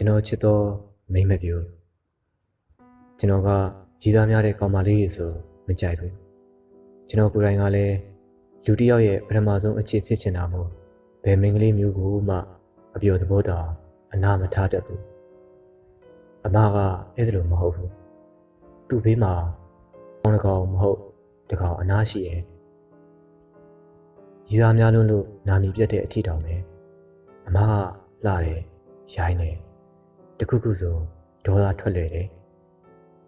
ကျွန်တော်ချစ်သောမိန်းမပြူကျွန်တော်ကရည်သားများတဲ့ကောင်မလေးတွေဆိုမကြိုက်ဘူးကျွန်တော်ကိုယ်တိုင်ကလည်းလူတစ်ယောက်ရဲ့ပထမဆုံးအချစ်ဖြစ်ချင်တာမို့ဘယ်မိန်းကလေးမျိုးကိုမှအပျော်သဘောတောင်အနာမထားတတ်ဘူးအမကအဲ့ဒါလိုမဟုတ်ဘူးသူ့ဘေးမှာကောင်းတကောင်မဟုတ်တကောင်အနာရှိရဲ့ရည်သားများလို့နာမည်ပြတ်တဲ့အထီတောင်ပဲအမကလှတယ်ရိုင်းတယ်တခုခုဆိုဒေါသထွက်လွယ်တယ်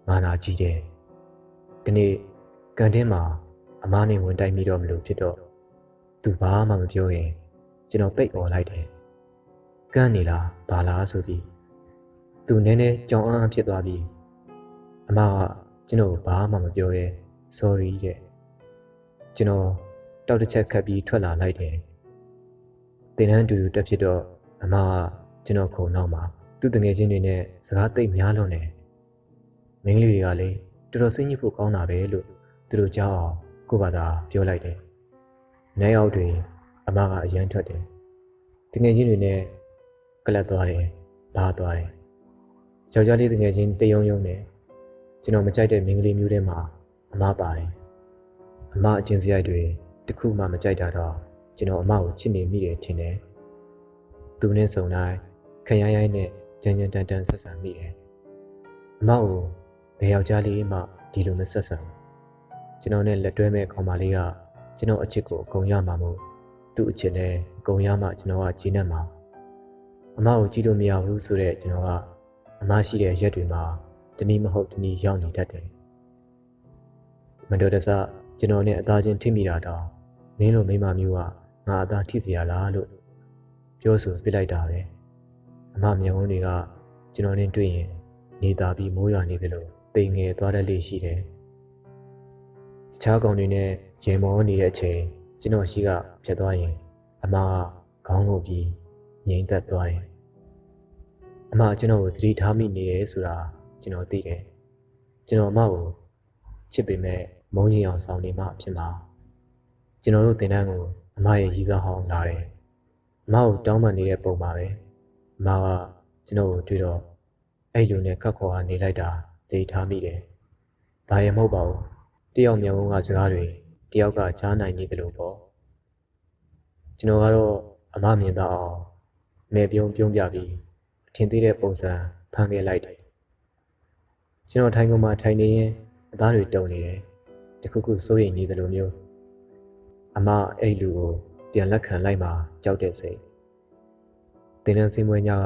မာနာကြီးတယ်ဒီနေ့ကန်တင်းမှာအမားနဲ့ဝင်တိုက်မိတော့မလို့ဖြစ်တော့သူဘာမှမပြောရင်ကျွန်တော်ပိတ်អော်လိုက်တယ်ကန်းနေလားဘာလားဆိုပြီးသူနည်းနည်းကြောင်အားဖြစ်သွားပြီးအမားကကျွန်တော်ဘာမှမပြောရဲ sorry တဲ့ကျွန်တော်တောက်တစ်ချက်ခတ်ပြီးထွက်လာလိုက်တယ်တင်တန်းတူတူတက်ဖြစ်တော့အမားကကျွန်တော်ခုံနောက်မှာသူ့တငယ်ချင်းတွေနဲ့စကားသိပ်များလွန်းတယ်မင်းကလေးတွေကလည်းတော်တော်စိတ်ညစ်ဖို့ကောင်းတာပဲလို့သူတို့ကြားအောင်ကိုယ့်ဘာသာပြောလိုက်တယ်နိုင်အောက်တွင်အမကအရန်ထွက်တယ်တငယ်ချင်းတွေနဲ့ကလပ်သွားတယ်ဘားသွားတယ်ယောက်ျားလေးတငယ်ချင်းတယုံယုံနဲ့ကျွန်တော်မကြိုက်တဲ့မင်းကလေးမျိုးထဲမှာအမပါတယ်အမအချင်းစရိုက်တွေတခုမှမကြိုက်တာတော့ကျွန်တော်အမကိုချစ်နေမိတယ်ထင်တယ်သူနဲ့ဆုံတိုင်းခရိုင်းရိုင်းနဲ့ကြမ်းကြမ်းတန်တန်ဆက်ဆံမိတယ်အမကိုဘယ်ယောက်ျားလေးမှဒီလိုမဆက်ဆံကျွန်တော်နဲ့လက်တွဲမဲ့ကောင်မလေးကကျွန်တော်အချစ်ကိုအကုန်ရမှာမို့သူ့အချစ်နဲ့အကုန်ရမှကျွန်တော်ကဂျင်းနဲ့မှာအမကိုကြည့်လို့မရဘူးဆိုတဲ့ကျွန်တော်ကအမရှိတဲ့ရက်တွေမှာတနည်းမဟုတ်တနည်းရောက်နေတတ်တယ်မတော်တဆကျွန်တော်နဲ့အသားချင်းထိမိတာတော့မင်းလိုမိန်းမမျိုးကငါအသားထိစီရလားလို့ပြောဆိုပြလိုက်တာပဲအမမျက်ဝန်းတွေကကျွန်တော်နဲ့တွေ့ရင်နေသားပြီးမိုးရွာနေသလိုတိမ်ငယ်သွားတတ်လေရှိတယ်တခြားကောင်တွေနဲ့ရေမောနေတဲ့အချိန်ကျွန်တော်ရှိကဖြတ်သွားရင်အမကခေါင်းငုပ်ပြီးငြိမ်သက်သွားတယ်အမကျွန်တော်ကိုသတိထားမိနေတယ်ဆိုတာကျွန်တော်သိတယ်ကျွန်တော်အမကိုချစ်ပေမဲ့မုန်းချင်အောင်ဆောင်နေမှဖြစ်မှာကျွန်တော်တို့တင်တန်းကိုအမရဲ့ရည်စားဟောင်းလာတယ်အမကိုတောင်းပန်နေတဲ့ပုံပါပဲအမကကျွန်တော်ကိုတွေ့တော့အဲ့လူနဲ့ခက်ခေါ်ကနေလိုက်တာသိထားမိတယ်ဒါရမဟုတ်ပါဘူးတယောက်မျက်ဝန်းကစကားတွေတယောက်ကကြားနိုင်နေသလိုပေါ့ကျွန်တော်ကတော့အမမြင်တော့အောင်မဲပြုံးပြပြီးအထင်သေးတဲ့ပုံစံဖန်ခဲ့လိုက်တယ်ကျွန်တော်ထိုင်ကုန်မှာထိုင်နေရင်အသားတွေတုံနေတယ်တခုခုစိုးရိမ်နေသလိုမျိုးအမအဲ့လူကိုပြန်လက်ခံလိုက်မှကြောက်တဲ့စိတ်တင်တန်းစင်းမွေးညက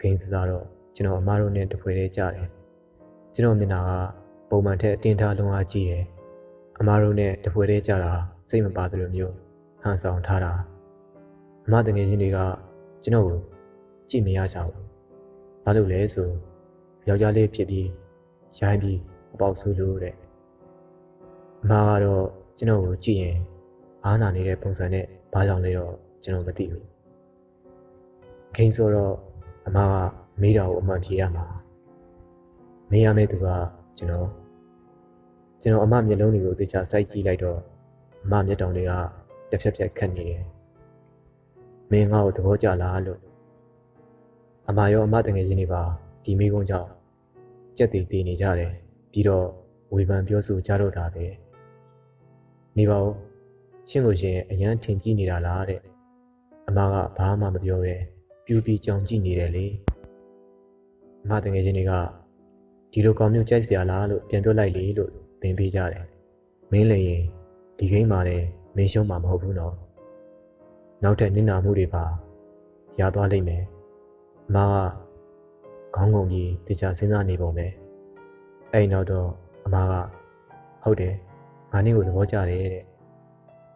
ဂိမ်းကစားတော့ကျွန်တော်အမတို့နဲ့တပွဲလေးကြတယ်ကျွန်တော်မျက်နှာကပုံမှန်ထက်အတင်းထားလုံးအားကြီးတယ်အမတို့နဲ့တပွဲလေးကြတာစိတ်မပါသလိုမျိုးဟန်ဆောင်ထားတာအမတငယ်ချင်းတွေကကျွန်တော်ကိုကြည့်မရကြဘူးဘာလို့လဲဆိုယောက်ျားလေးဖြစ်ပြီးရိုင်းပြီးအပေါက်ဆူလို့တဲ့အမကတော့ကျွန်တော်ကိုကြည့်ရင်အားနာနေတဲ့ပုံစံနဲ့ဘာကြောင့်လဲတော့ကျွန်တော်မသိဘူးဂိမ်းဆိုတော့အမကမေးတာကိုအမှန်ဖြေရမှာမေးရမယ့်သူကကျွန်တော်အမမျက်လုံးတွေကိုသေချာစိုက်ကြည့်လိုက်တော့အမမျက်တောင်တွေကတစ်ဖြက်ဖြက်ခတ်နေတယ်မင်းငါ့ကိုသဘောကျလားလို့အမရောအမတငယ်ချင်းတွေပါဒီမိကုန်းကြောင့်ကြက်တည်တည်နေကြတယ်ပြီးတော့ဝေဖန်ပြောဆိုကြတော့တာပဲနေပါဦးရှင်းလို့ရှင်အရန်ထင်ကြီးနေတာလားတဲ့အမကဘာမှမပြောပဲပြူပြီးကြောင်ကြည့်နေတယ်လေအမတငယ်ချင်းတွေကဒီလိုကောင်မျိုးကြိုက်စရာလားလို့ပြန်ပြောလိုက်လေလို့သင်ပေးကြတယ်မင်းလည်းရင်ဒီဂိမ်းမှာလည်းမင်းရှုံးမှာမဟုတ်ဘူးနော်နောက်ထပ်နစ်နာမှုတွေပါရသွားလိမ့်မယ်အမကခေါင်းငုံပြီးတခြားစဉ်းစားနေပုံပဲအဲ့နောက်တော့အမကဟုတ်တယ်ငါနေ့ကိုသဘောကျတယ်တဲ့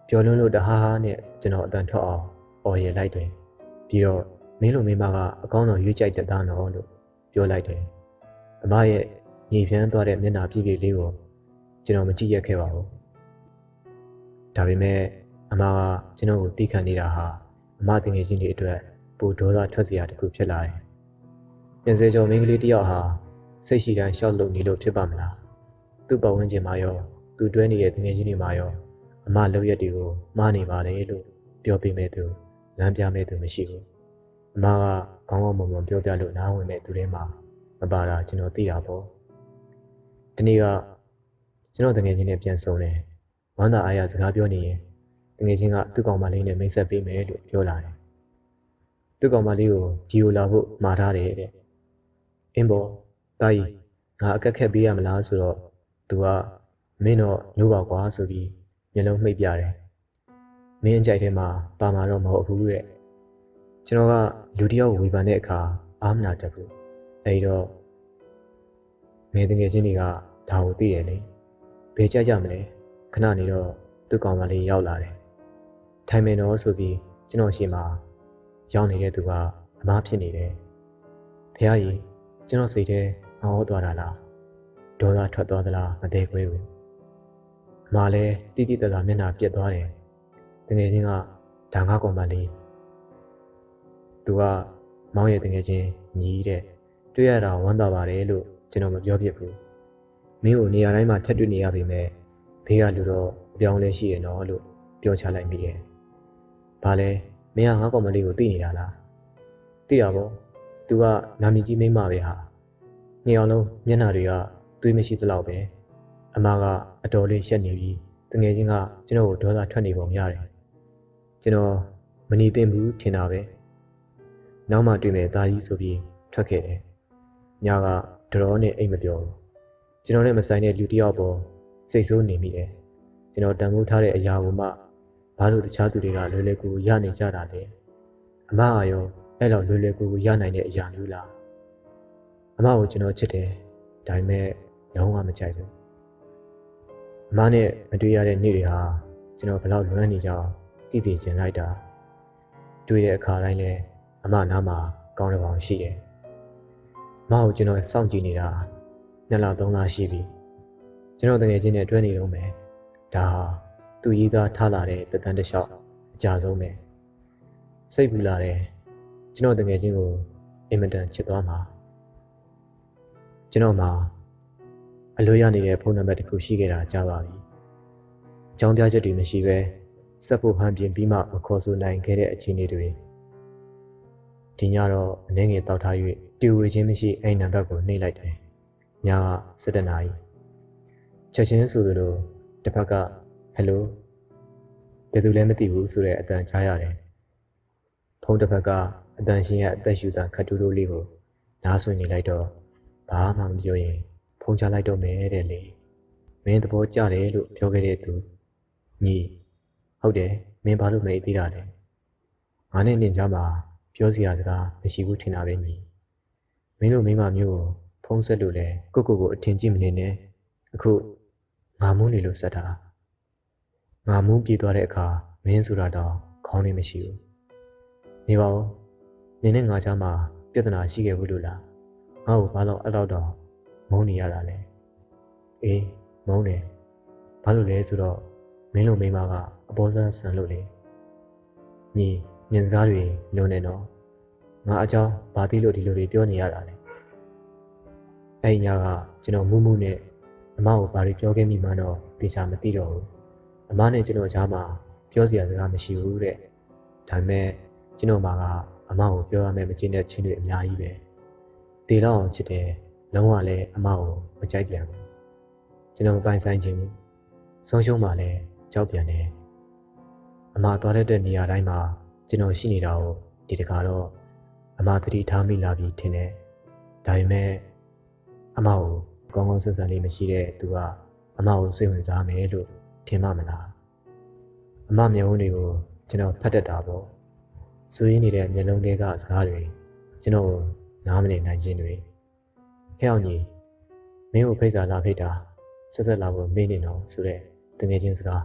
ပျော်လွန်းလို့တဟားဟားနဲ့ကျွန်တော်အတန်ထွက်အောင်အော်ရလိုက်တယ်ပြီးတော့မင်းလိုမိမကအကောင်းတော်ရွေးကြိုက်တဲ့သားနော်လို့ပြောလိုက်တယ်အမရဲ့ညှိဖြန်းသွားတဲ့မျက်နှာပြည့်ပြည့်လေးကိုကျွန်တော်မကြည့်ရခဲ့ပါဘူးဒါပေမဲ့အမကကျွန်တော်ကိုတီးခံနေတာဟာအမတငယ်ချင်းတွေအတွက်ပိုဒေါသထွက်စရာတစ်ခုဖြစ်လာတယ်ပြင်ဆင်ကျော်မင်းကလေးတယောက်ဟာစိတ်ရှိတိုင်းရှောက်လုပ်နေလို့ဖြစ်ပါမလားသူ့ပတ်ဝန်းကျင်မှာရောသူတွဲနေတဲ့တငယ်ချင်းတွေမှာရောအမလုပ်ရက်တွေကိုမှားနေပါတယ်လို့ပြောပေးမဲ့သူလမ်းပြမဲ့သူမရှိဘူးအမက ကောင်းကောင်းမွန်မွန်ပြောပြလို့နားဝင်တဲ့သူတွေမှာမပါတာကျွန်တော်သိတာပေါ့ဒီနေ့ကကျွန်တော်တကယ်ချင်းနဲ့ပြန်ဆုံတယ်ဝမ်းသာအားရစကားပြောနေရင်တကယ်ချင်းကသူ့ကောင်မလေးနဲ့မိတ်ဆက်ပေးမယ်လို့ပြောလာတယ်သူ့ကောင်မလေးကိုဒီကိုလာဖို့မှာထားတယ်တဲ့အင်းပေါ်တာကြီးငါအကက်ခက်ပေးရမလားဆိုတော့သူကမင်းတော့လို့ပါကွာဆိုပြီးမျက်လုံးမှိတ်ပြတယ်မင်းအကြိုက်ထဲမှာပါမှာတော့မဟုတ်ဘူးတဲ့ကျွန်တော်ကလူတယောက်ဝေဖန်တဲ့အခါအားမနာတတ်ဘူးအဲဒီတော့ငယ်တငယ်ချင်းတွေကဒါကိုသိတယ်လေဘယ်ကြကြမလဲခဏနေတော့သူ့ကောင်မလေးရောက်လာတယ်ထိုင်မယ်တော့ဆိုပြီးကျွန်တော်ရှေ့မှာရောက်နေတဲ့သူကအမားဖြစ်နေတယ်ဖះကြီးကျွန်တော်စိတ်ထဲငေါသွားတာလားဒေါသထွက်သွားသလားမသိခွဲဘူးအမားလည်းတိတိတသာမျက်နှာပြက်သွားတယ်တငယ်ချင်းကဒါငါကောင်မလေးသူကမောင်ရဲ့တငယ်ချင်းညီးတဲ့တွေ့ရတာဝမ်းသာပါတယ်လို့ကျွန်တော်မပြောဖြစ်ဘူးမင်းကိုနေရာတိုင်းမှာထက်တွေ့နေရပေမဲ့ဘေးကလူတော့အပြောင်းလဲရှိရနော်လို့ပြောချလိုက်မိတယ်။ဘာလဲမင်းကငါကောင်မလေးကိုသိနေတာလား။သိတာပေါ့။ तू ကနာမည်ကြီးမိန်းမပဲဟာ။နှစ်ယောက်လုံးမျက်နှာတွေကသွေးမရှိသလောက်ပဲ။အမကအတော်လေးရှက်နေပြီးတငယ်ချင်းကကျွန်တော်ကိုဒေါသထွက်နေပုံရတယ်။ကျွန်တော်မနေသင့်ဘူးထင်တာပဲ။နောက်မှတွေ့မယ်သားကြီးဆိုပြီးထွက်ခဲ့တယ်။ညကတော်နဲ့အိတ်မပြောဘူး။ကျွန်တော်နဲ့မဆိုင်တဲ့လူတစ်ယောက်ပေါ်စိတ်ဆိုးနေမိတယ်ကျွန်တော်တန်ဖိုးထားတဲ့အရာကိုမှဘာလို့တခြားသူတွေကလွယ်လွယ်ကူကူရနေကြတာလဲအမကရောအဲ့လိုလွယ်လွယ်ကူကူရနိုင်တဲ့အရာမျိုးလားအမကိုကျွန်တော်ချစ်တယ်ဒါပေမဲ့လုံးဝမကြိုက်ဘူးအမနဲ့မတွေ့ရတဲ့နေ့တွေဟာကျွန်တော်ဘလောက်လွမ်းနေကြအောင်ကြည့်စီချင်လိုက်တာတွေ့တဲ့အခါတိုင်းလဲအမနားမှာကောင်းတဲ့ကောင်ရှိတယ်အမကိုကျွန်တော်စောင့်ကြည့်နေတာ2လ3လရှိပြီကျွန်တော်တကယ်ချင်းနဲ့တွဲနေတော့မယ်ဒါဟာသူရေးသားထားလာတဲ့တသန်းတစ်လျှောက်အကြဆုံးပဲစိတ်ပူလာတယ်ကျွန်တော်တကယ်ချင်းကိုအင်မတန်ချစ်သွားမှာကျွန်တော်မှာအလိုရနေတဲ့ဖုန်းနံပါတ်တစ်ခုရှိခဲ့တာကြားပါပြီအကြောင်းပြချက်တွေမရှိဘဲဆက်ဖို့ဟန်ပြင်ပြီးမှမခေါ်ဆိုနိုင်ခဲ့တဲ့အခြေအနေတွေဒီညတော့အနေငယ်တောက်ထား၍တူဝေချင်းမရှိအဲ့နံပါတ်ကိုနှိပ်လိုက်တယ်ညက7 နာရီချက်ချင်းဆိုသလိုတစ်ဖက်ကဟယ်လိုဘယ်သူလဲမသိဘူးဆိုတဲ့အတန်ကြားရတယ်ဖုန်းတစ်ဖက်ကအတန်ရှင်ရဲ့အသက်ရှူတန်ခတ်တူးလေးကိုနားဆွနေလိုက်တော့ဘာမှမပြောရင်ဖုန်းချလိုက်တော့မယ်တဲ့လေမင်းသဘောကျတယ်လို့ပြောခဲ့တဲ့သူညီဟုတ်တယ်မင်းဘာလို့မအေးသေးတာလဲငါနဲ့နင်ကြားမှာပြောစရာစကားမရှိဘူးထင်တာပဲညီမင်းတို့မိမမျိုးကိုဖုန်းဆက်လို့လဲကိုအထင်ကြီးမနေနဲ့အခုငါမူးနေလို့ဆက်တာငါမူးပြေးသွားတဲ့အခါမင်းဆိုတာတော့ခေါင်းလေးမရှိဘူးနေပါဦးနင်းနဲ့ငါကြားမှာပြဿနာရှိခဲ့ဘူးလို့လားငါ့ကိုဘာလို့အဲ့တော့မုန်းနေရတာလဲအေးမုန်းတယ်ဘာလို့လဲဆိုတော့မင်းလိုမိန်းမကအပေါ်ဆန်းဆန်လို့လေညီညင်စကားတွေလုံနေတော့ငါအကြောင်းဘာသိလို့ဒီလိုတွေပြောနေရတာလဲအဲ့ညကကျွန်တော်မူးနဲ့အမကိုဘာတွေပြောခဲ့မိမှန်းတော့တေချာမသိတော့ဘူးအမနဲ့ကျွန်တော်ကြားမှာပြောစရာစကားမရှိဘူးတဲ့ဒါပေမဲ့ကျွန်တော်မှာကအမကိုပြောရမယ့်မကျင်းတဲ့ချင်းတွေအများကြီးပဲတေတော့အောင်ချစ်တယ်လုံးဝလည်းအမကိုမကြိုက်ပြန်ဘူးကျွန်တော်မပိုင်ဆိုင်ခြင်းဘူးဆုံးရှုံးမှလည်းကြောက်ပြန်တယ်အမသွားတဲ့နေရာတိုင်းမှာကျွန်တော်ရှိနေတာကိုဒီတခါတော့အမသတိထားမိလာပြီထင်တယ်ဒါပေမဲ့အမကိုကောင်းကောင်းဆန်းဆန်းလေးမရှိတဲ့သူကအမကိုစိတ်ဝင်စားမယ်လို့ထင်မှမလားအမမျက်ဝန်းတွေကိုကျွန်တော်ဖတ်တတ်တာပေါ့စိုးရင်းနေတဲ့မျက်လုံးတွေကစကားတွေကျွန်တော်နားမလည်နိုင်ခြင်းတွေဟဲ့အောင်ကြီးမင်းကိုဖိတ်စာလာဖိတ်တာဆက်လာဖို့မေးနေတော့ဆိုတဲ့တငယ်ချင်းစကား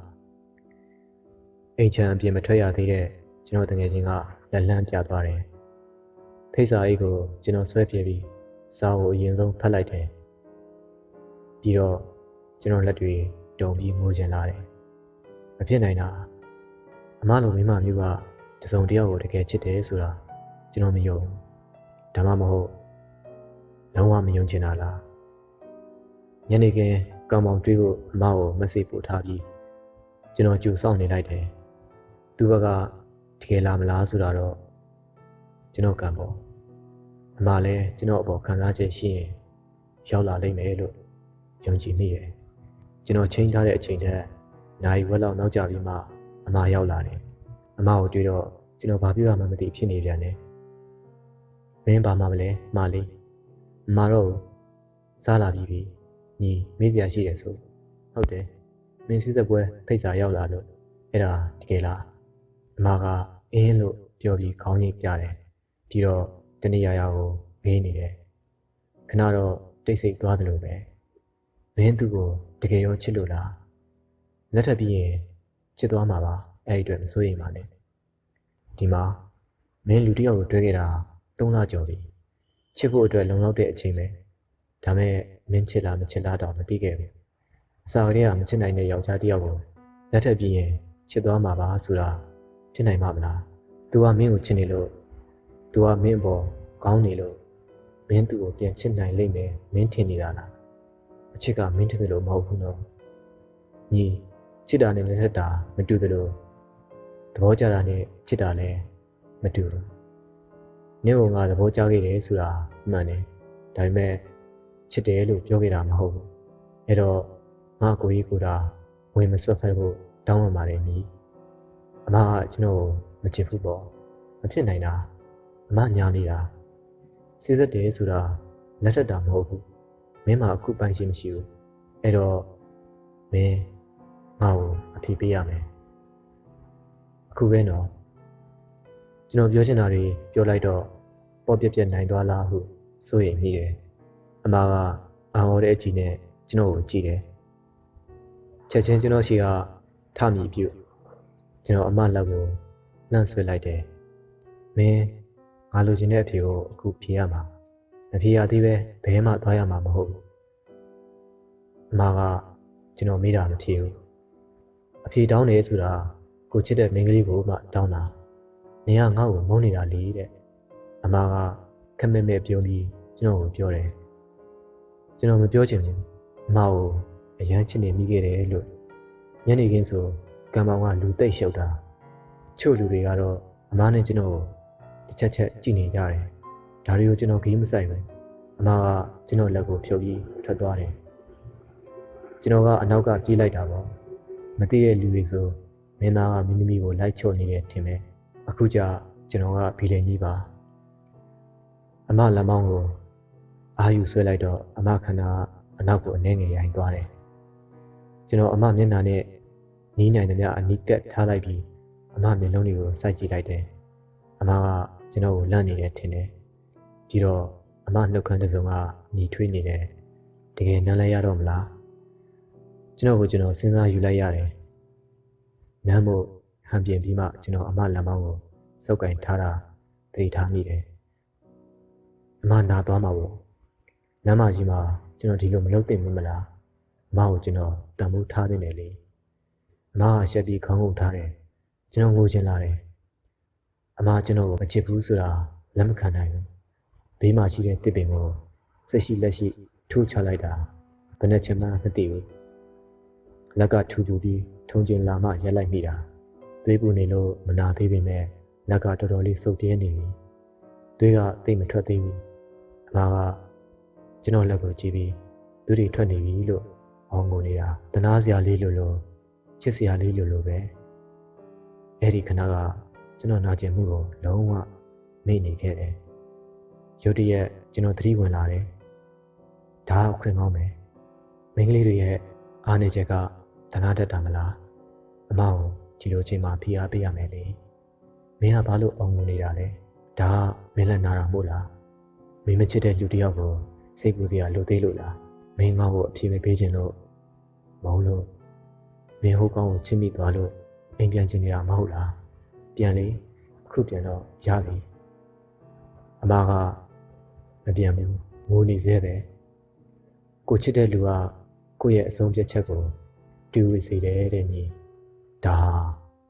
အိမ်ချမ်းအပြင်မထွက်ရသေးတဲ့ကျွန်တော်တငယ်ချင်းကလက်လန်းပြသွားတယ်ဖိတ်စာအိတ်ကိုကျွန်တော်ဆွဲပြေးပြီးစာကိုအရင်ဆုံးဖတ်လိုက်တယ်ပြီးတော့ကျွန်တော်လက်တွေတုံပြီးငိုချင်လာတယ်မဖြစ်နိုင်တာအမလိုမိမမျိုးကတစုံတယောက်ကိုတကယ်ချစ်တယ်ဆိုတာကျွန်တော်မယုံဒါမှမဟုတ်လုံးဝမယုံချင်တာလားညနေခင်းကောင်မောင်တွေ့ဖို့အမကိုမက်ဆေ့ပို့ထားပြီးကျွန်တော်ကြိုစောင့်နေလိုက်တယ်သူဘက်ကတကယ်လာမလားဆိုတာတော့ကျွန်တော်ကံပေါ့ အမလည်းကျွန်တော်အပေါ်ခံစားချက်ရှိရင်ရောက်လာလိမ့်မယ်လို့ယုံကြည်မိတယ်ကျွန်တော်ချိန်ထားတဲ့အချိန်ထက်နိုင်ဝက်လောက်နောက်ကျပြီးမှအမရောက်လာတယ်အမကိုတွေ့တော့ကျွန်တော်ဘာပြောရမှမသိဖြစ်နေပြန်တယ်မင်းဘာမှမလဲမလေးအမတော့စားလာပြီညီမေးစရာရှိတယ်ဆိုဟုတ်တယ်မင်းစီးစက်ပွဲဖိတ်စာရောက်လာလို့အဲ့ဒါတကယ်လားအမကအင်းလို့ပြောပြီးခေါင်းကြီးပြတယ်ပြီးတော့တနေရာရာကိုမေးနေတယ်ခဏတော့တိတ်ဆိတ်သွားတယ်လို့ပဲမင်းသူ့ကိုတကယ်ရောချစ်လို့လားလက်ထပ်ပြီးရင်ချစ်သွားမှာပါအဲ့ဒီအတွက်မစိုးရိမ်ပါနဲ့ဒီမှာမင်းလူတစ်ယောက်ကိုတွေ့ခဲ့တာ3 လကျော်ပြီချစ်ဖို့အတွက်လုံလောက်တဲ့အချိန်ပဲဒါမဲ့မင်းချစ်လားမချစ်လားတော့မသိခဲ့ဘူးအစာကလေးကမချစ်နိုင်တဲ့ယောက်ျားတစ်ယောက်ကိုလက်ထပ်ပြီးရင်ချစ်သွားမှာပါဆိုတာဖြစ်နိုင်မှာမလား तू ကမင်းကိုချစ်နေလို့ तू ကမင်းအပေါ်ကောင်းနေလို့မင်းသူ့ကိုပြန်ချစ်နိုင်လိမ့်မယ်မင်းထင်နေတာလားအချစ်ကမင်းထင်တယ်လို့မဟုတ်ဘူးနော်ညီချစ်တာနဲ့လက်ထပ်တာမတူတယ်လို့သဘောကျတာနဲ့ချစ်တာလည်းမတူဘူးနင့်ကငါသဘောကျခဲ့တယ်ဆိုတာမှန်တယ်ဒါပေမဲ့ချစ်တယ်လို့ပြောခဲ့တာမဟုတ်ဘူးအဲ့တော့ငါကိုကြီးကိုတာဝင်မဆွတ်ဖက်ဖို့တောင်းပန်ပါတယ်ညီအမကကျွန်တော်မချစ်ဘူးပေါ့မဖြစ်နိုင်တာအမညာနေတာစီးစက်တယ်ဆိုတာလက်ထက်တာမဟုတ်ဘူးမင်းမအခုပိုင်ရှိမရှိဘူးအဲ့တော့မင်းငါ့ကိုအဖြေပေးရမယ်အခုပဲနော်ကျွန်တော်ပြောချင်တာတွေပြောလိုက်တော့ပေါ်ပြက်ပြက်နိုင်သွားလားဟုစိုးရိမ်မိတယ်အမကအံ့ဩတဲ့အကြည့်နဲ့ကျွန်တော်ကိုကြည့်တယ်ချက်ချင်းကျွန်တော်ရှိကထမိပြုတ်ကျွန်တော်အမလက်ကိုလှမ်းဆွဲလိုက်တယ်မင်းငါလိုချင်တဲ့အဖြေကိုအခုဖြေရမှာမဖြေရသေးပဲဘယ်မှသွားရမှာမဟုတ်ဘူးအမကကျွန်တော်မေးတာမဖြေဘူးအဖြေတောင်းတယ်ဆိုတာကိုချစ်တဲ့မိန်းကလေးကိုမှတောင်းတာနင်ကငါ့ကိုမုန်းနေတာလေတဲ့အမကခက်မဲ့မဲ့ပြုံးပြီးကျွန်တော်ကိုပြောတယ်ကျွန်တော်မပြောချင်ဘူးအမကိုအရန်ချစ်နေမိခဲ့တယ်လို့ညနေခင်းဆိုကံပေါင်းကလူသိပ်ရှုပ်တာချို့လူတွေကတော့အမနဲ့ကျွန်တော်ကိုတစ်ချက်ချက်ကြည့်နေကြတယ်ဒါတွေကိုကျွန်တော်ဂိမ်းမဆိုင်ဘူးအမကကျွန်တော်လက်ကိုဖြုတ်ပြီးထွက်သွားတယ်ကျွန်တော်ကအနောက်ကပြေးလိုက်တာပေါ့မသိတဲ့လူတွေဆိုမင်းသားကမင်းသမီးကိုလိုက်ချို့နေတယ်ထင်တယ်အခုကျကျွန်တော်ကဘီလင်ကြီးပါအမလမ်းမောင်းကိုအာယူဆွဲလိုက်တော့အမခန္ဓာအနောက်ကိုအနှဲငယ်ရိုင်းသွားတယ်ကျွန်တော်အမမျက်နှာနဲ့နီးနိုင်သမျှအနီးကပ်ထားလိုက်ပြီးအမမျက်လုံးတွေကိုစိုက်ကြည့်လိုက်တယ်အမကကျွန်တော်ကိုလန့်နေတယ်ထင်တယ်ပြီးတော့အမနှုတ်ခမ်းတစ်စုံကညီထွေးနေတယ်တကယ်နမ်းလိုက်ရတော့မလားကျွန်တော်စဉ်းစားယူလိုက်ရတယ်နမ်းမို့ဟန်ပြင်ပြီးမှကျွန်တော်အမလမ်းမောင်းကိုစုပ်ကင်ထားတာသတိထားမိတယ်အမနာသွားမှာပေါ့လမ်းမကြီးမှာကျွန်တော်ဒီလိုမလုပ်သင့်ဘူးမလားအမကိုကျွန်တော်တန်ဖိုးထားသင့်တယ်လေအမကရှက်ပြီးခေါင်းငုံထားတယ်ကျွန်တော်ငိုချင်လာတယ်အမကျွန်တော်ကိုမချစ်ဘူးဆိုတာလက်မခံနိုင်ဘူးဘေးမှာရှိတဲ့တစ်ပင်ကိုစိတ်ရှိလက်ရှိထိုးချလိုက်တာဘယ်နဲ့ချင်မှမသိဘူးလက်ကထူထူပြီးထုံကျင်လာမှရက်လိုက်မိတာသွေးပူနေလို့မနာသေးပေမဲ့လက်ကတော်တော်လေးစုပ်ပြဲနေပြီသွေးကသိမထွက်သေးဘူးအမကကျွန်တော်လက်ကိုကြည့်ပြီးသူတွေထွက်နေပြီလို့အောင်းကုန်နေတာတနာစရာလေးလို့ချစ်စရာလေးလို့ပဲအဲ့ဒီခဏကကျွန်တော်နာကျင်မှုကိုလုံးဝမေ့နေခဲ့တယ်ရုတ်တရက်ကျွန်တော်သတိဝင်လာတယ်ဒါကခွင့်ကောင်းမယ်မိန်းကလေးတွေရဲ့အားနေချက်ကတနာတတ်တာမလားအမကိုဒီလိုချိန်မှာဖိအားပေးရမယ်လေမင်းကဘာလို့အောင်းကုန်နေတာလဲဒါကမင်းလည်းနာတာမို့လားမင်းမချစ်တဲ့လူတစ်ယောက်ကိုစိတ်ပူစရာလိုသေးလို့လားမင်းငါ့ကိုအဖြေမပေးခြင်းလို့မဟုတ်လို့မင်းဟိုကောင်ကိုချစ်မိသွားလို့အိမ်ပြန်ချင်နေတာမဟုတ်လားပြန်လေအခုပြန်တော့ရပြီအမကမပြန်ဘူးငိုနေသေးပဲကိုချစ်တဲ့လူကကိုယ့်ရဲ့အဆုံးဖြတ်ချက်ကိုတူဝေစေတယ်တဲ့ညီဒါ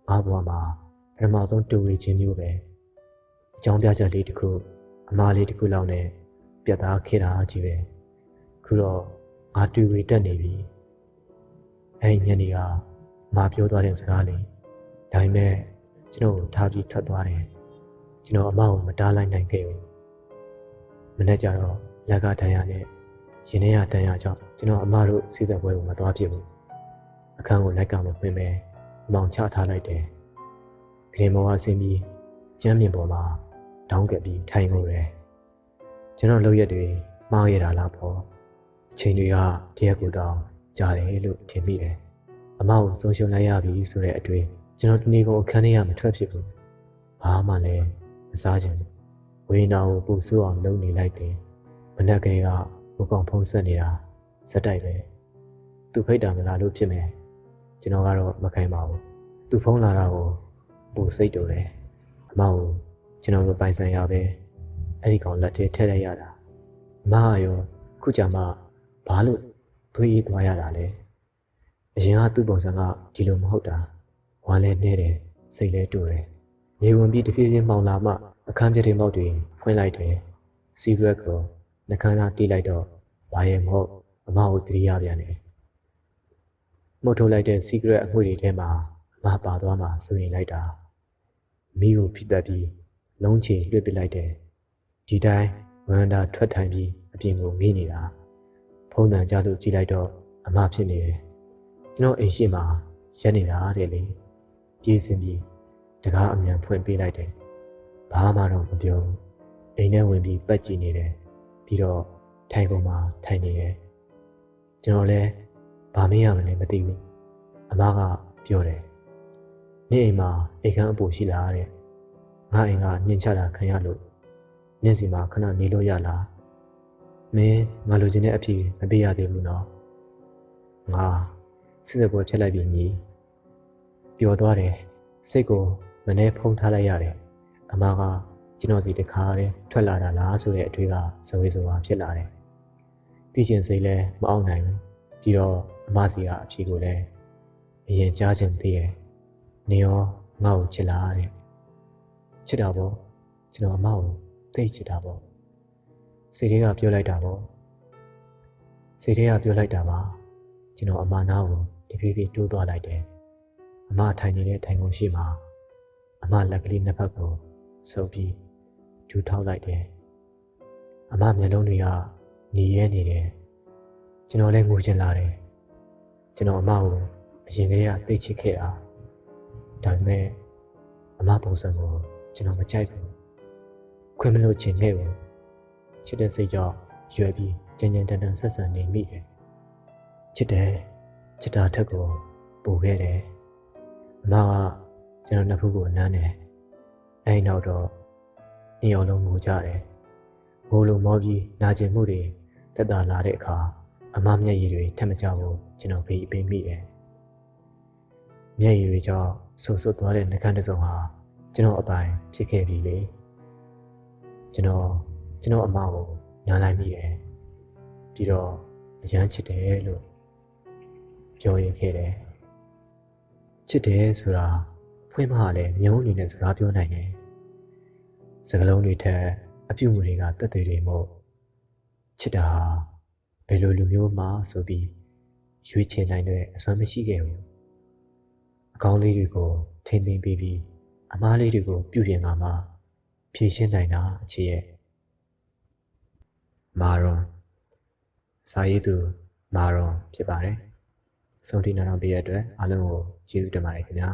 ငါ့ဘဝမှာပထမဆုံးတူဝေခြင်းမျိုးပဲအကြောင်းပြချက်လေးတစ်ခုအမလေးတစ်ခုလောက်နဲ့ပြတ်သားခဲ့တာကြီးပဲခုတော့ငါတူဝေတက်နေပြီအဲ့ညနေကမပြောသွားတဲ့စကားလေးဒါပေမဲ့ကျွန်တော်ထားပြီးထွက်သွားတယ်ကျွန်တော်အမကိုမတားလိုက်နိုင်ခဲ့ဘူး မနေ့ကျတော့လက်ကတန်ရနဲ့ရင်ထဲရတန်ရကြောင့်ကျွန်တော်အမတို့စီးသက်ပွဲကိုမသွားဖြစ်ဘူးအခန်းကိုလိုက်ကမဖွင့်ပဲမောင်ချထားလိုက်တယ်ဂရင်မောကဆင်းပြီးကျမ်းပြင်ပေါ်မှာတောင်းကပ်ပြီးထိုင်လို့တယ်ကျွန်တော်လုပ်ရက်တွေမှားရတာလားပေါ့အချိန်တွေကတရက်ကိုတောင်ကြာတယ်လို့ထင်မိတယ်အမကိုဆုံးရှုံးလိုက်ရပြီဆိုတဲ့အတွေ့ကျွန်တော်ဒီနေ့ကိုအခန်းထဲကမထွက်ဖြစ်ဘူးဘာမှလည်းမစားချင်ဘူးဝိညာဉ်ကိုပူဆိုးအောင်လုပ်နေလိုက်တယ်မနက်ကလေးကဘုကောင်ဖုံးဆက်နေတာစက်တိုက်ပဲသူဖိတ်တာမလားလို့ဖြစ်မယ်ကျွန်တော်ကတော့မခိုင်းပါဘူးသူဖုံးလာတာကိုပူစိတ်တူတယ်အမကိုကျွန်တော်တို့ပိုင်ဆိုင်ရပဲအဲ့ဒီကောင်လက်ထဲထည့်လိုက်ရတာအမကရောခုကြမှာဘာလို့သွေးအေးသွားရတာလဲအရင်ကသူ့ပုံစံကဒီလိုမဟုတ်တာဝမ်းလဲနေတယ်စိတ်လဲတူတယ်နေဝင်ပြီးတဖြည်းဖြည်းမှောင်လာမှအခန်းပြတဲ့မောက်တွေဖွင့်လိုက်တယ်စီဂရက်ကိုနှကန်းသားတီးလိုက်တော့ဘာရဲ့မဟုတ်အမကိုတတိယပြန်တယ်မှုတ်ထုတ်လိုက်တဲ့စီဂရက်အငွေ့တွေထဲမှာအမပါသွားမှစိုးရင်လိုက်တာမိကိုဖိတက်ပြီးလုံးချေလွှတ်ပစ်လိုက်တယ်ဒီတိုင်းဝန္တာထွက်ထိုင်ပြီးအပြင်ကိုငေးနေတာဖုံးတန်ကြလို့ကြည့်လိုက်တော့အမဖြစ်နေတယ်ကျွန်တော်အိမ်ရှိမှာရက်နေတာတဲ့လေပြေးစင်ပြီးတကားအမြန်ဖွင့်ပေးလိုက်တယ်ဘာမှတော့မပြောအိမ်ထဲဝင်ပြီးပတ်ကြည့်နေတယ်ပြီးတော့ထိုင်ကုန်မှာထိုင်နေတယ်ကျွန်တော်လည်းဘာမေးရမလဲမသိဘူးအမကပြောတယ်နေ့အိမ်မှာအိမ်ခန်းအပူရှိလားတဲ့ငါအိမ်ကညှင်ချတာခံရလို့နေ့စီမှာခဏနေလို့ရလားမင်းငါလိုချင်တဲ့အဖြစ်မပေးရသေးဘူးနော်ငါစစ်စစ်ပွဲဖြတ်လိုက်ပြီးညီပျော်သွားတယ်စိတ်ကိုမနှဲဖုံးထားလိုက်ရတယ်အမကကျွန်တော်စီတခါတည်းထွက်လာတာလားဆိုတဲ့အတွေ့ကဇဝေဇဝါဖြစ်လာတယ်သိချင်စိတ်လည်းမအောင်နိုင်ဘူးပြီးတော့အမစီကအဖြေကိုလည်းအရင်ကြားချင်သေးတယ်နေရောငါ့ကိုချစ်လာတဲ့ချစ်တာပေါ့ကျွန်တော်အမကိုသိချစ်တာပေါ့စိတ်ထဲကပြောလိုက်တာပေါ့စိတ်ထဲကပြောလိုက်တာပါကျွန်တော်အမနာကိုတဖြည်းဖြည်းတိုးသွားလိုက်တယ်အမထိုင်နေတဲ့ထိုင်ကုန်ရှိမှာအမလက်ကလေးနှစ်ဖက်ကိုစုပ်ပြီးဒူးထောက်လိုက်တယ်အမမျက်လုံးတွေကหนีရဲနေတယ်ကျွန်တော်လည်းငိုချင်လာတယ်ကျွန်တော်အမကိုအရင်ကတည်းကသိချစ်ခဲ့တာဒါပေမဲ့အမပုံစံကိုကျွန်တော်မကြိုက်ဘူးခွင့်မလို့ချင်ခဲ့ဘူးချစ်တဲ့စိတ်ကြောင့်ရွယ်ပြီးကြင်ကြင်တန်တန်ဆက်ဆံနေမိတယ်ချစ်တယ်ချစ်တာထက်ကိုပိုခဲ့တယ်အမကကျွန်တော်နှစ်ဖူးကိုနမ်းတယ်အဲဒီနောက်တော့နှစ်ယောက်လုံးငိုကြတယ်ငိုလို့မောပြီးနာကျင်မှုတွေတက်တာလာတဲ့အခါအမမျက်ရည်တွေထပ်မကျဘူးကျွန်တော်ဖေးပေးမိတယ်မျက်ရည်တွေကြောင့်ဆူဆွတ်သွားတဲ့နှကန်းတစ်စုံဟာကျွန်တော်အပိုင်ဖြစ်ခဲ့ပြီလေကျွန်တော်အမကိုညားလိုက်မိတယ်ပြီးတော့အရန်ချစ်တယ်လို့ပြောရခဲ့တယ်ချစ်တယ်ဆိုတာဖွင့်မလည်းမြုံအနေနဲ့စကားပြောနိုင်တယ်စကားလုံးတွေထက်အပြုအမူတွေကတက်သေးတွေမို့ချစ်တာဘယ်လိုလူမျိုးမှဆိုပြီးရွေးချယ်နိုင်တဲ့အစွမ်းမရှိခဲ့ဘူးအကောင်းလေးတွေကိုထိမ့်သိမ့်ပေးပြီးအမားလေးတွေကိုပြုပြင်လာမှဖြည့်ရှင်းနိုင်တာအချစ်ရဲ့မာရွန်စာရေးသူမာရွန်ဖြစ်ပါတယ်ဆုံးထိနားထောင်ပေးတဲ့အတွက်အားလုံးကိုကျေးဇူးတင်ပါတယ်ခင်ဗျာ